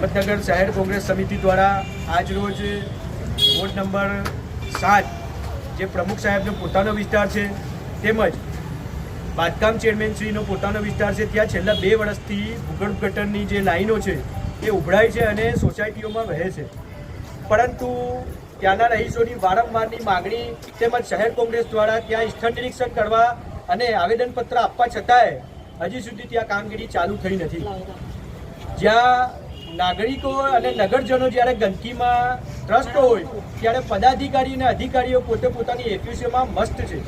હિંમતનગર શહેર કોંગ્રેસ સમિતિ દ્વારા આજરોજ વોર્ડ નંબર 7 જે પ્રમુખ સાહેબનો પોતાનો વિસ્તાર છે તેમજ બાંધકામ ચેરમેનશ્રીનો પોતાનો વિસ્તાર છે, ત્યાં છેલ્લા 2 વર્ષથી ભૂગર્ભ ગટરની જે લાઈનો છે એ ઉભરાય છે અને સોસાયટીઓમાં વહે છે. પરંતુ ત્યાંના રહીશોની વારંવારની માગણી તેમજ શહેર કોંગ્રેસ દ્વારા ત્યાં સ્થળ નિરીક્ષણ કરવા અને આવેદનપત્ર આપવા છતાંય હજી સુધી ત્યાં કામગીરી ચાલુ થઈ નથી. જ્યાં નાગરિકો અને નગરજનો જ્યારે ગંદકીમાં ત્રસ્ત હોય ત્યારે પદાધિકારી અને અધિકારીઓ પોતે પોતાની એફ્યુસીમાં મસ્ત છે.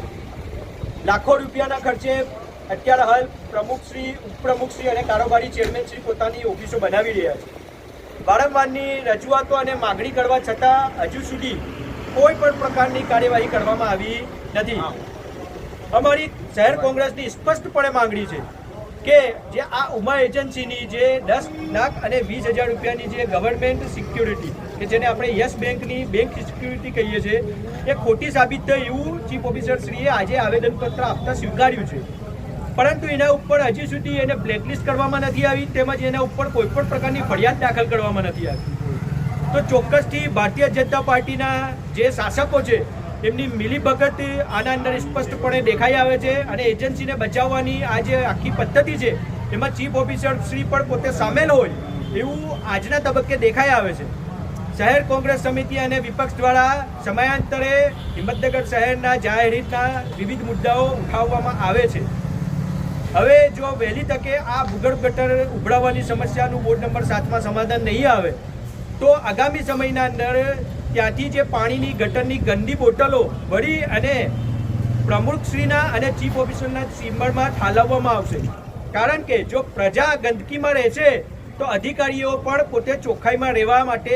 લાખો રૂપિયાના ખર્ચે અત્યારે હાલ પ્રમુખશ્રી, ઉપપ્રમુખશ્રી અને કારોબારી ચેરમેનશ્રી પોતાની ઓફિસો બનાવી રહ્યા છે. વારંવારની રજૂઆતો અને માગણી કરવા છતાં હજુ સુધી કોઈ પણ પ્રકારની કાર્યવાહી કરવામાં આવી નથી. અમારી શહેર કોંગ્રેસની સ્પષ્ટપણે માગણી છે કે જે આ ઉમા એજન્સીની જે 10 લાખ અને 20,000 રૂપિયાની જે ગવર્મેન્ટ સિક્યુરિટી કે જેને આપણે યસ બેંકની બેંક સિક્યુરિટી કહીએ છીએ એ ખોટી સાબિત થઈ એવું ચીફ ઓફિસરશ્રીએ આજે આવેદનપત્ર આપતા સ્વીકાર્યું છે. પરંતુ એના ઉપર હજી સુધી એને બ્લેકલિસ્ટ કરવામાં નથી આવી તેમજ એના ઉપર કોઈપણ પ્રકારની ફરિયાદ દાખલ કરવામાં નથી આવી. તો ચોક્કસથી ભારતીય જનતા પાર્ટીના જે શાસકો છે એમની મિલીભગત આના અંદર સ્પષ્ટપણે દેખાઈ આવે છે અને એજન્સીને બચાવવાની આ જે આખી પદ્ધતિ છે એમાં ચીફ ઓફિસર શ્રી પણ પોતે સામેલ હોય એવું આજના તબક્કે દેખાઈ આવે છે. શહેર કોંગ્રેસ સમિતિ અને વિપક્ષ દ્વારા સમયાંતરે હિંમતનગર શહેરના જાહેર હિતના વિવિધ મુદ્દાઓ ઉઠાવવામાં આવે છે. હવે જો વહેલી તકે આ ભૂગર્ભ ગટર ઉભરાવાની સમસ્યાનું વોર્ડ નંબર 7માં સમાધાન નહીં આવે તો આગામી સમયના અંદર ત્યાંથી જે પાણીની ગટરની ગંદી બોટલો વળી અને પ્રમુખશ્રીના અને ચીફ ઓફિસરના ચેમ્બરમાં ઠાલવવામાં આવશે. કારણ કે જો પ્રજા ગંદકીમાં રહેશે તો અધિકારીઓ પણ પોતે ચોખ્ખાઈમાં રહેવા માટે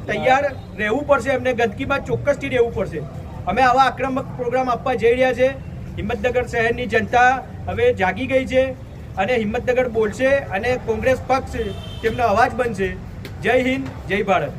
તૈયાર રહેવું પડશે, એમને ગંદકીમાં ચોક્કસથી રહેવું પડશે. અમે આવા આક્રમક પ્રોગ્રામ આપવા જઈ રહ્યા છે. હિંમતનગર શહેરની જનતા હવે જાગી ગઈ છે અને હિંમતનગર બોલશે અને કોંગ્રેસ પક્ષ તેમનો અવાજ બનશે. જય હિન્દ, જય ભારત.